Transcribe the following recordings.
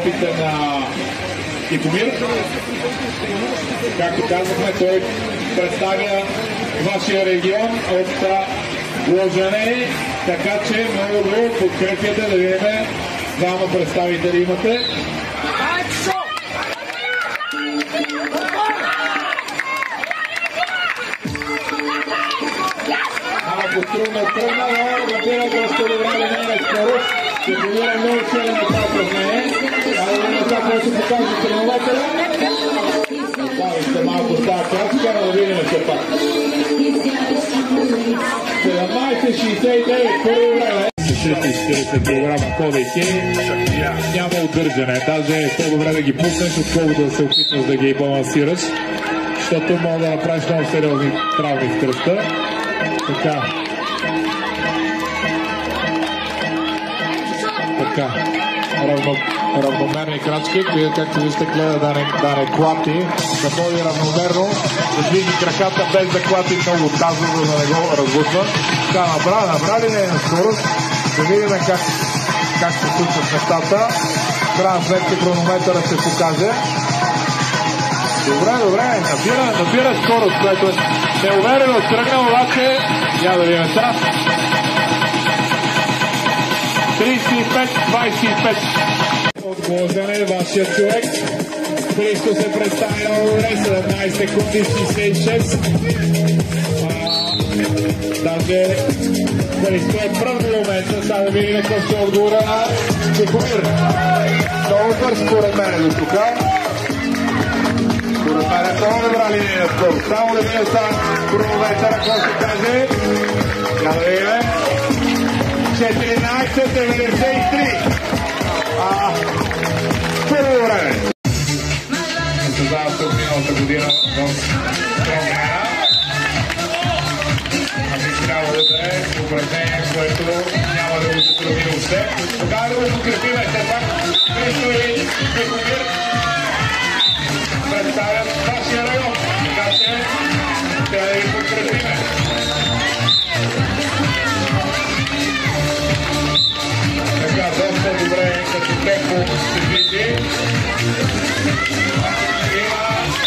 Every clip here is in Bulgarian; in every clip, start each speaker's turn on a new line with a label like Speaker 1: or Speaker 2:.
Speaker 1: опита на Тихомир. Както казахме, той представя вашия регион от Гложене, така че много го подкрепяте да видим двама представители имате. Малко трудно тръгна, но разбира доста добра линейна скорост. Ще побира много силен на това упражнение. Да видим това, което покаже тренирователя. Оставихте малко с тази крачка, но да видим все пак. 17:69, първо време. 640 кг ходейки, няма удържане. Даже е по-добре да ги пуснеш, отколкото да се опитваш да ги балансираш, защото мога да направиш много сериозни травми в кръста. Така. Равномерни крачки, които, както вижте, гледа да не клати, да ходи равномерно, да движи краката без да клати много таза, за да не го разбутва. Така, набрали не на скорост, да видим как се случват нещата. В крайна сметка хронометъра се покаже. Добре, набира скорост, което е уверено тръгнал, обаче я да видим сега. 35-25. От Гложене, вашия човек. Христо се представи много добре, 17 секунди, 66. Даже Христо е пръв до момента, сега да видим какво ще отговора на Тихомир. Много бърз според мен до тук. Според мен е много добра линия на скорост. Само да видим сега хронометъра, какво ще каже. Я да видим. 14:93. Първо време. Създават от миналата година в Стронгмена. Би трябва да е упражнение, което няма да го затрудни въобще. Тогава да го подкрепиме. Все пак Христо и Тихомир представят вашия район. Така че трябва да ги подкрепиме. Така, доста добре като темпо се движи.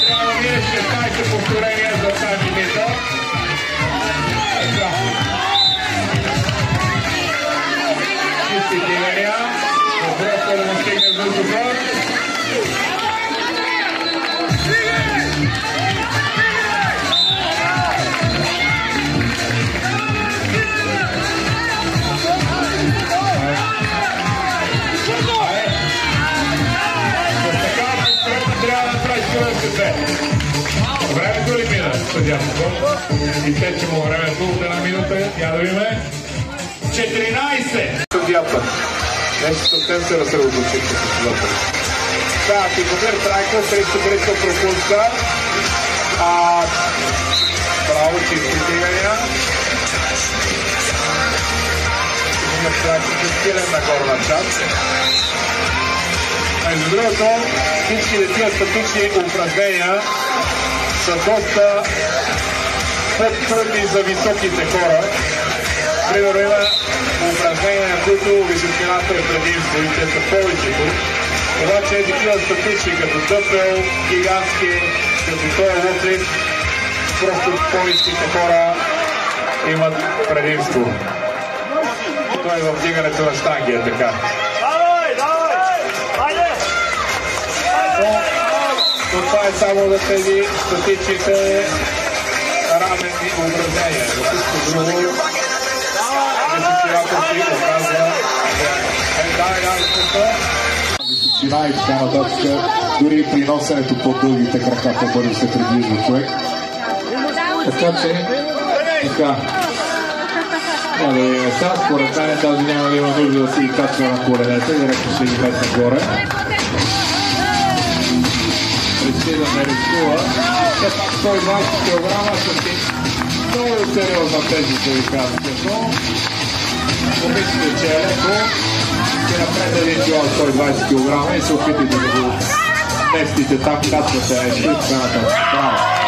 Speaker 1: Трябва да видиш 16 повторения за тази минута. Така. Чисти дигания. Добре, първо стигне въздуха. Времето ли мина, съдятел? Изтече му времето от една минута. Я да видим. 14! Съдята. Нещо съвсем се разсредоточи с съдята. Така, Тихомир Трайков, срещу Христо пропуска. Браво, чисти дигания. Тихомир Трайков е силен на горна част. Между другото, всички такива статични упражнения са доста по-трудни за високите хора. Примерно има упражнения, на които височината е предимство и те са повечето. Обаче такива статични, като дъпел, гигантски, като този лотлифт, просто по-ниските хора имат предимство. Това е в вдигането на щанги, е така. Но това е само за тези статичните раменни упражнения. За всичко друго, височината си оказва височина и така нататък. Дори при носенето по-дългите крака по-бързо се придвижва човек. Така че, така. Няма да видим сега, според мен тази няма да има нужда да си ги качва на коленете, директно ще ги метна горе. Реши да не рискува. Все пак 120 кг са си много сериозна тежест, да ви кажа. Но помислите, че е леко, ще напред един кило 120 кг и се опитайте да го местите там, качвате нещо и така нататък. Браво!